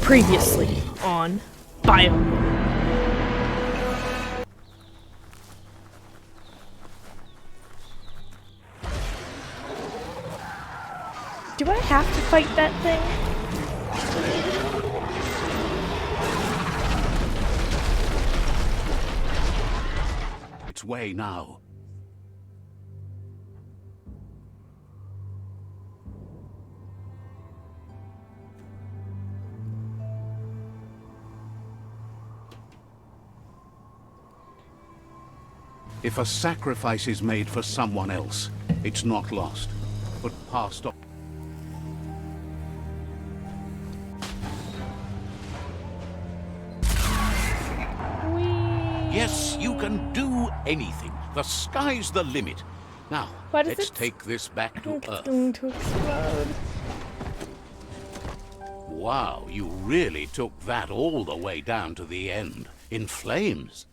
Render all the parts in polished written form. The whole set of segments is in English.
Previously on biomutant. Do I have to fight that thing? Its way now. If a sacrifice is made for someone else, it's not lost, but passed on. Yes, you can do anything. The sky's the limit. Now, let's take this back to Earth. It's going to explode. Wow, you really took that all the way down to the end, in flames.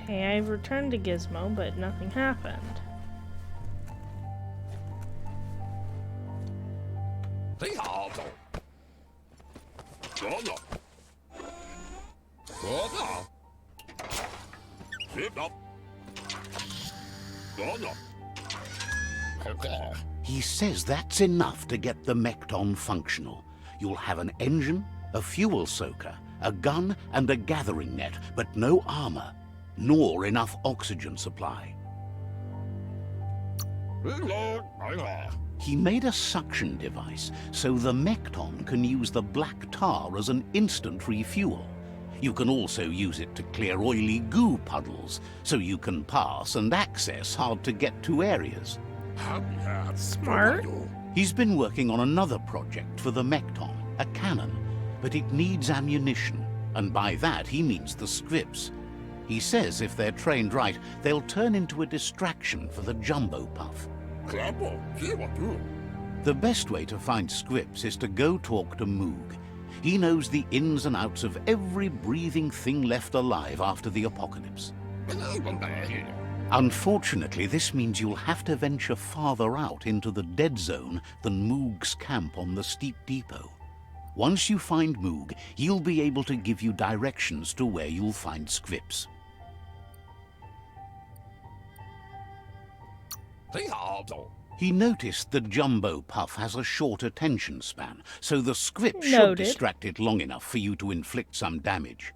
Okay, I returned to Gizmo, but nothing happened. He says that's enough to get the Mekton functional. You'll have an engine, a fuel soaker, a gun, and a gathering net, but no armor, nor enough oxygen supply. He made a suction device, so the Mekton can use the black tar as an instant refuel. You can also use it to clear oily goo puddles, so you can pass and access hard-to-get-to areas. Smart. He's been working on another project for the Mekton, a cannon, but it needs ammunition, and by that he means the scripts. He says if they're trained right, they'll turn into a distraction for the Jumbo Puff. The best way to find scripts is to go talk to Moog. He knows the ins and outs of every breathing thing left alive after the apocalypse. Unfortunately, this means you'll have to venture farther out into the dead zone than Moog's camp on the steep depot. Once you find Moog, he'll be able to give you directions to where you'll find scripts. He noticed the Jumbo Puff has a short attention span, so the script should distract it long enough for you to inflict some damage.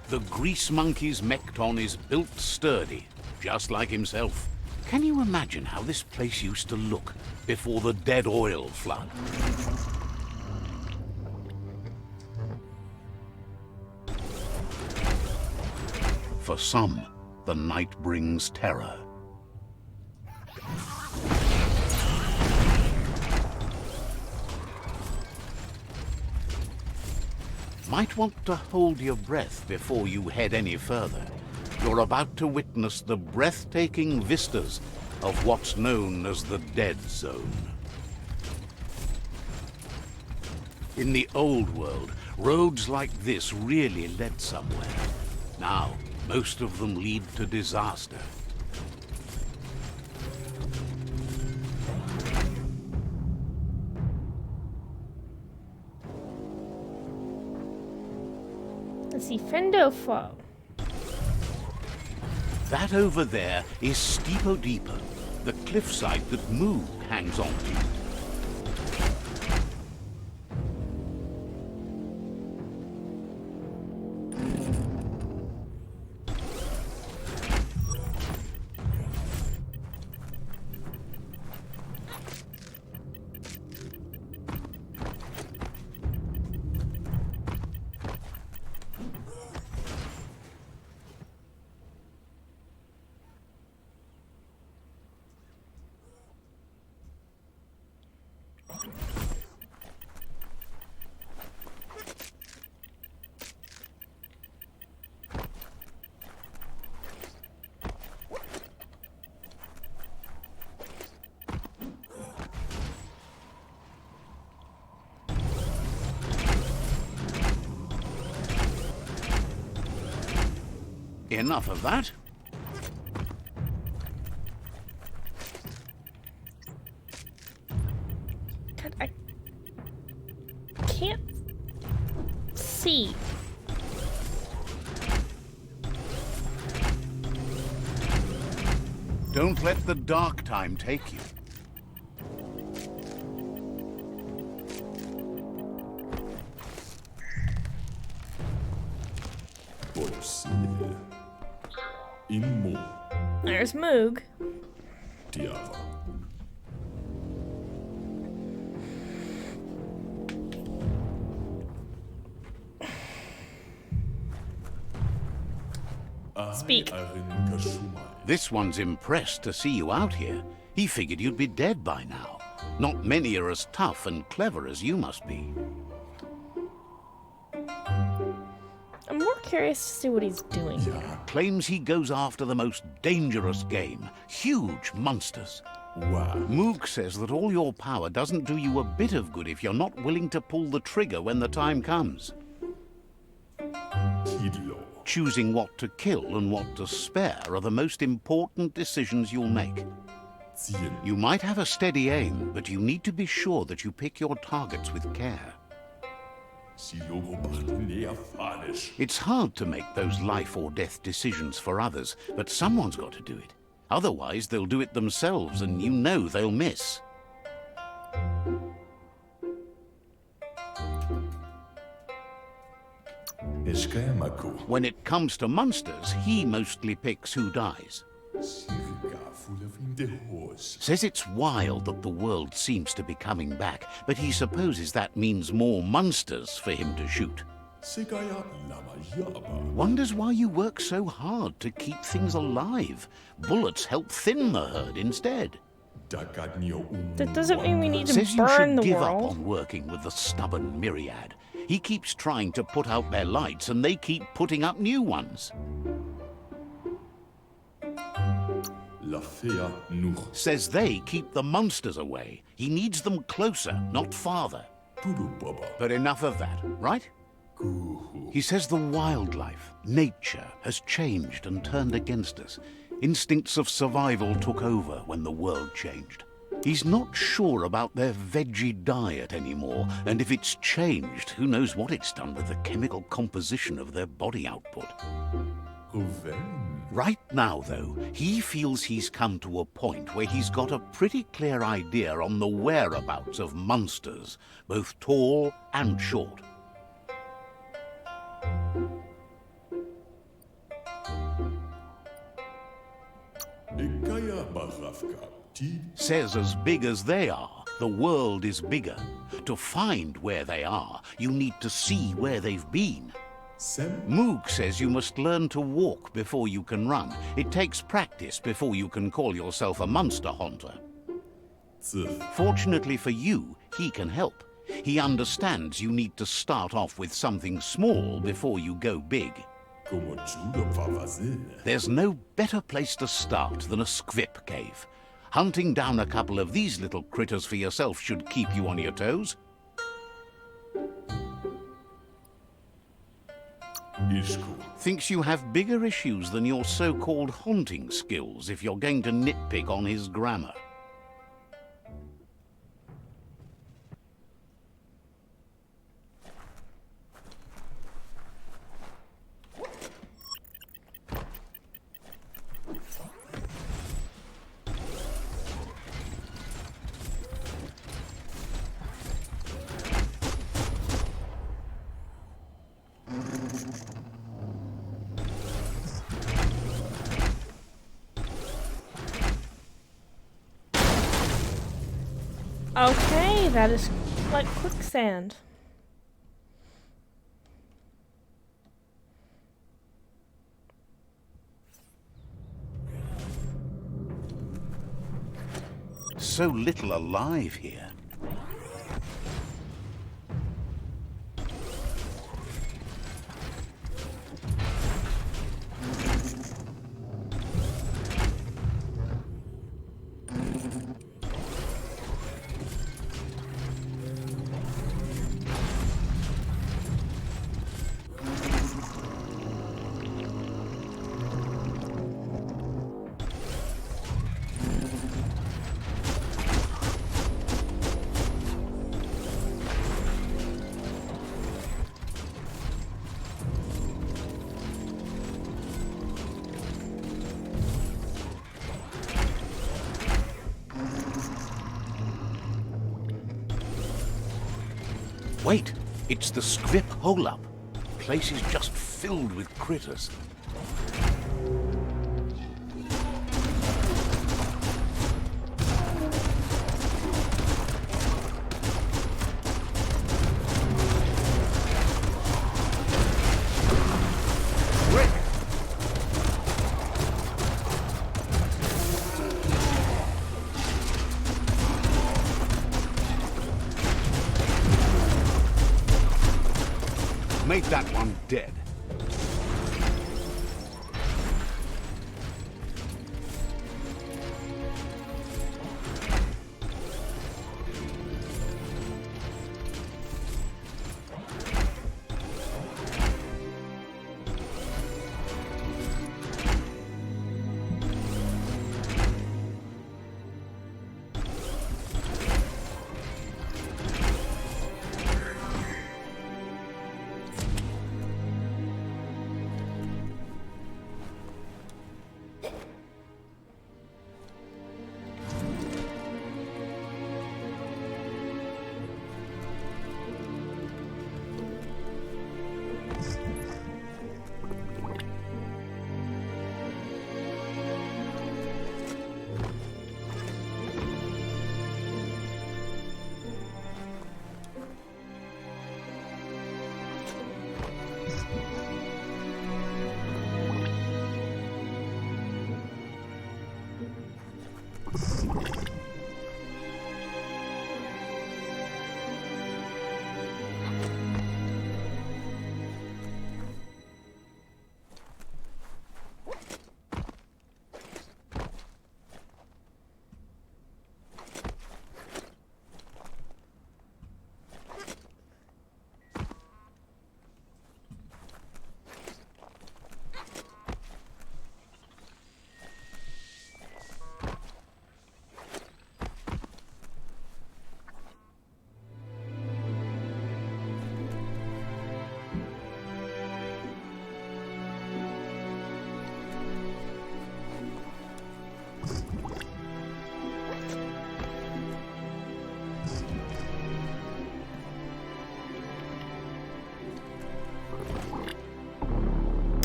The Grease Monkey's Mekton is built sturdy, just like himself. Can you imagine how this place used to look before the dead oil flood? For some, the night brings terror. Might want to hold your breath before you head any further. You're about to witness the breathtaking vistas of what's known as the Dead Zone. In the old world, roads like this really led somewhere. Now, most of them lead to disaster. Let's see, Fendo Foe. That over there is Steepo Depot, the cliffside that Moog hangs on to. Enough of that. God, I can't see. Don't let the dark time take you. There's Moog. Speak. This one's impressed to see you out here. He figured you'd be dead by now. Not many are as tough and clever as you must be. I'm more curious to see what he's doing. Claims he goes after the most dangerous game, huge monsters. Moog says that all your power doesn't do you a bit of good if you're not willing to pull the trigger when the time comes. Choosing what to kill and what to spare are the most important decisions you'll make. You might have a steady aim, but you need to be sure that you pick your targets with care. It's hard to make those life or death decisions for others, but someone's got to do it. Otherwise, they'll do it themselves, and you know they'll miss. When it comes to monsters, he mostly picks who dies. Says it's wild that the world seems to be coming back, but he supposes that means more monsters for him to shoot. Wonders why you work so hard to keep things alive. Bullets help thin the herd instead. That doesn't mean we need to Says you burn should the give up world. on working with the stubborn myriad. He keeps trying to put out their lights, and they keep putting up new ones. Says they keep the monsters away. He needs them closer, not farther. But enough of that, right? He says the wildlife, nature, has changed and turned against us. Instincts of survival took over when the world changed. He's not sure about their veggie diet anymore, and if it's changed, who knows what it's done with the chemical composition of their body output. Right now, though, he feels he's come to a point where he's got a pretty clear idea on the whereabouts of monsters, both tall and short. Says as big as they are, the world is bigger. To find where they are, you need to see where they've been. Moog says you must learn to walk before you can run. It takes practice before you can call yourself a monster hunter. Fortunately for you, he can help. He understands you need to start off with something small before you go big. There's no better place to start than a squip cave. Hunting down a couple of these little critters for yourself should keep you on your toes. Thinks you have bigger issues than your so-called haunting skills if you're going to nitpick on his grammar. Okay, that is like quicksand. So little alive here. Wait, it's the scrip hole-up. Place is just filled with critters. Made that one dead.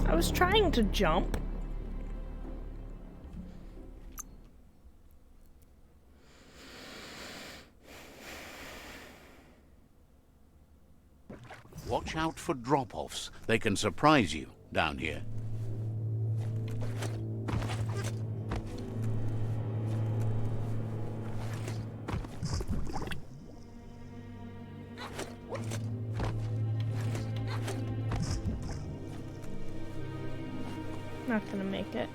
I was trying to jump. Watch out for drop-offs. They can surprise you down here. Not gonna make it.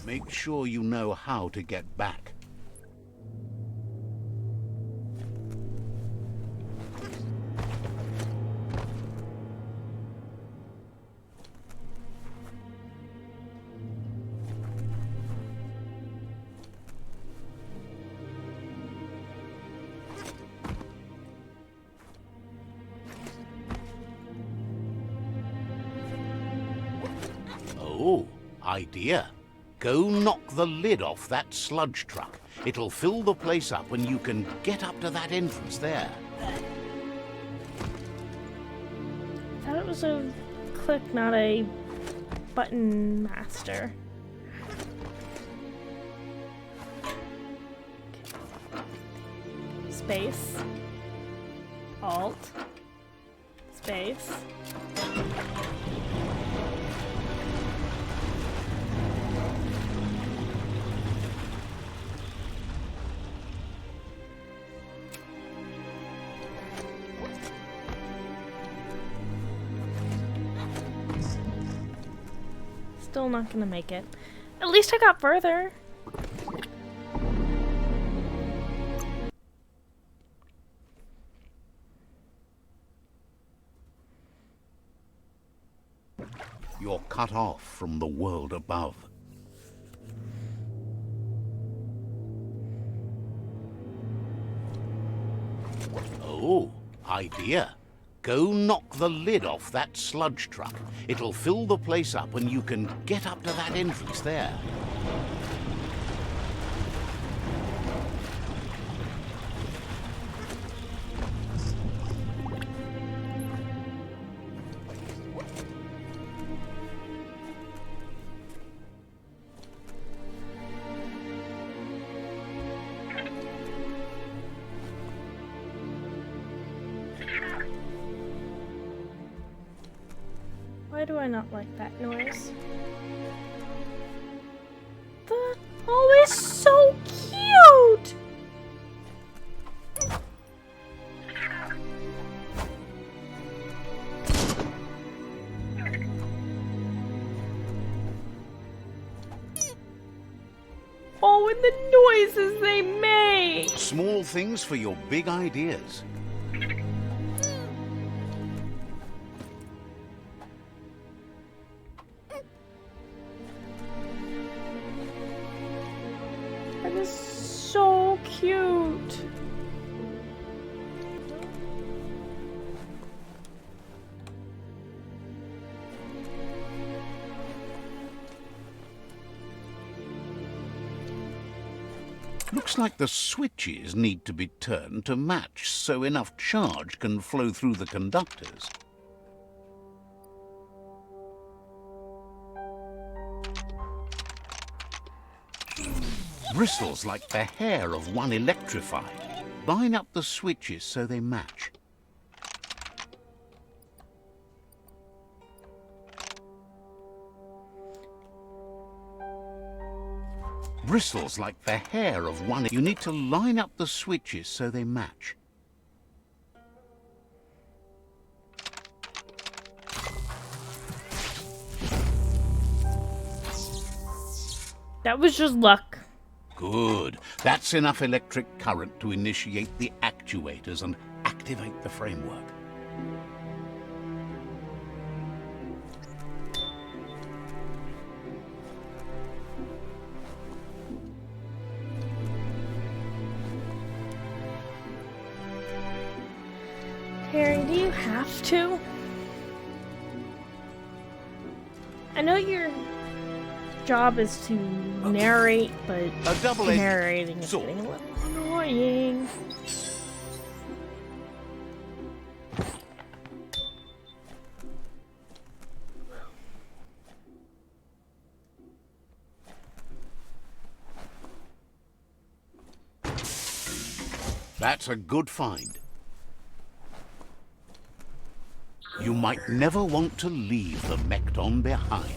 Make sure you know how to get back. Oh, idea. Go knock the lid off that sludge truck. It'll fill the place up and you can get up to that entrance there. I thought it was a click, not a button master. Space. Alt. Space. Still not gonna make it. At least I got further. You're cut off from the world above. Oh, idea. Go knock the lid off that sludge truck. It'll fill the place up and you can get up to that entrance there. Why do I not like that noise? Oh, it's so cute! Oh, and the noises they make! Small things for your big ideas. That is so cute. Looks like the switches need to be turned to match so enough charge can flow through the conductors. Bristles like the hair of one electrified. Line up the switches so they match. Bristles like the hair of one. You need to line up the switches so they match. That was just luck. Good. That's enough electric current to initiate the actuators and activate the framework. Harry, do you have to? I know your job is to narrate, but narrating is getting a little annoying. That's a good find. You might never want to leave the Mekton behind.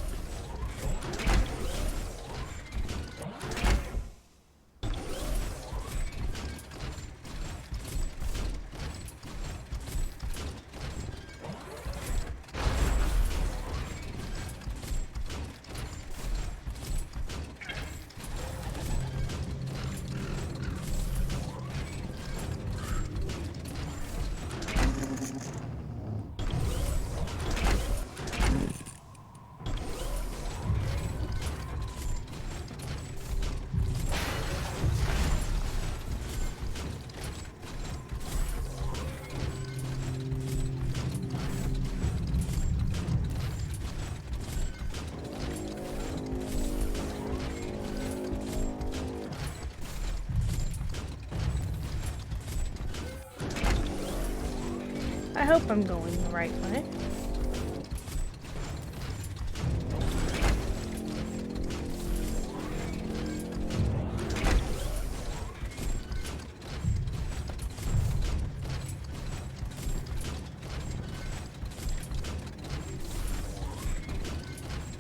I hope I'm going the right way.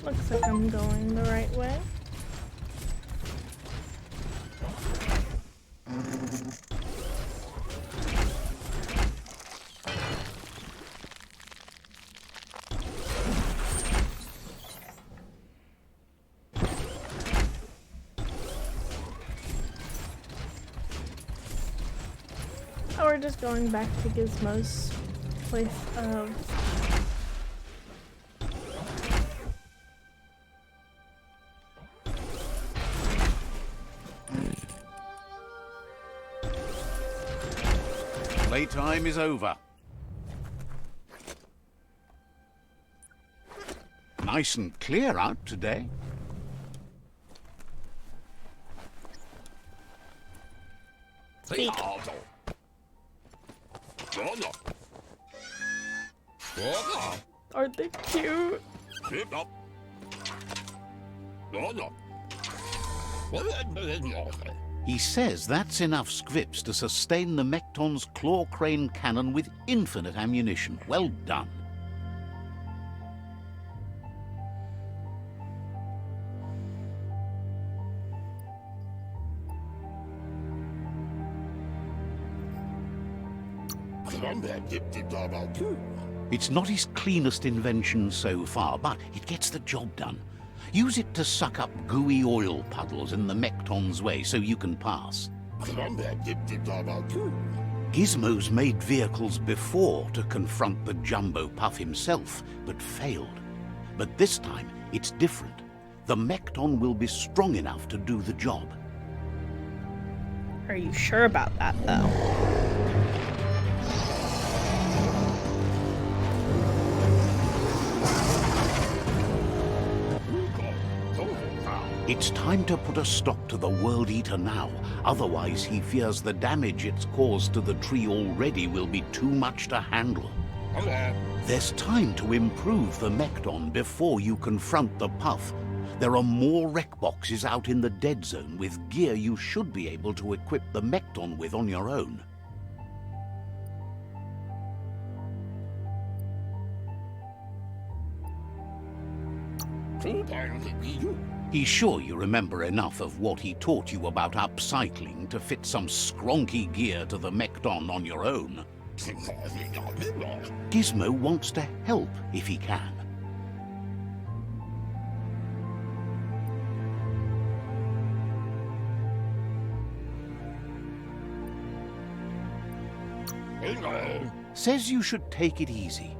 Looks like I'm going the right way. Oh, we're just going back to Gizmo's place of... Playtime is over. nice and clear out today. Speak. Aren't they cute? He says that's enough scripts to sustain the Mekton's claw crane cannon with infinite ammunition. Well done. It's not his cleanest invention so far, but it gets the job done. Use it to suck up gooey oil puddles in the Mekton's way so you can pass. Gizmo's made vehicles before to confront the Jumbo Puff himself, but failed. But this time, it's different. The Mekton will be strong enough to do the job. Are you sure about that, though? It's time to put a stop to the World Eater now. Otherwise, he fears the damage it's caused to the tree already will be too much to handle. There's time to improve the Mekton before you confront the Puff. There are more wreck boxes out in the dead zone with gear you should be able to equip the Mekton with on your own. He's sure you remember enough of what he taught you about upcycling to fit some skronky gear to the Mekton on your own. Gizmo wants to help if he can. Says you should take it easy.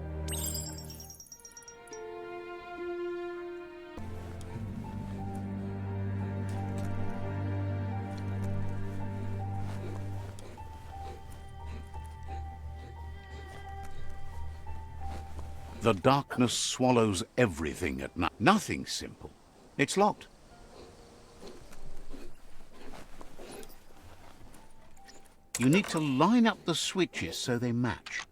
The darkness swallows everything at night. Nothing's simple. It's locked. You need to line up the switches so they match.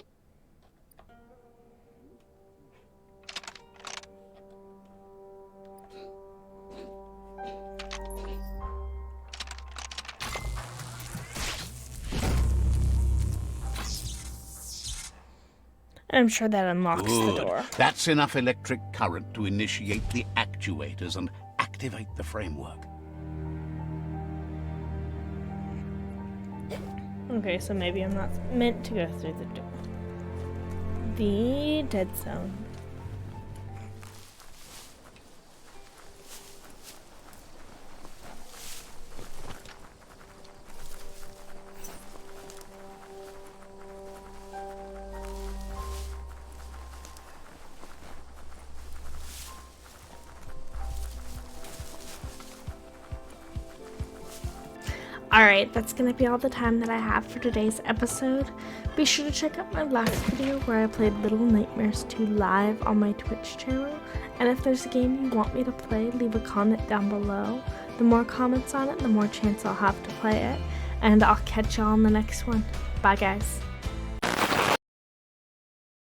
I'm sure that unlocks Good. the door. That's enough electric current to initiate the actuators and activate the framework. Okay, so maybe I'm not meant to go through the door. The dead zone. Alright, that's gonna be all the time that I have for today's episode. Be sure to check out my last video where I played Little Nightmares 2 live on my Twitch channel. And if there's a game you want me to play, leave a comment down below. The more comments on it, the more chance I'll have to play it. And I'll catch y'all in the next one. Bye guys.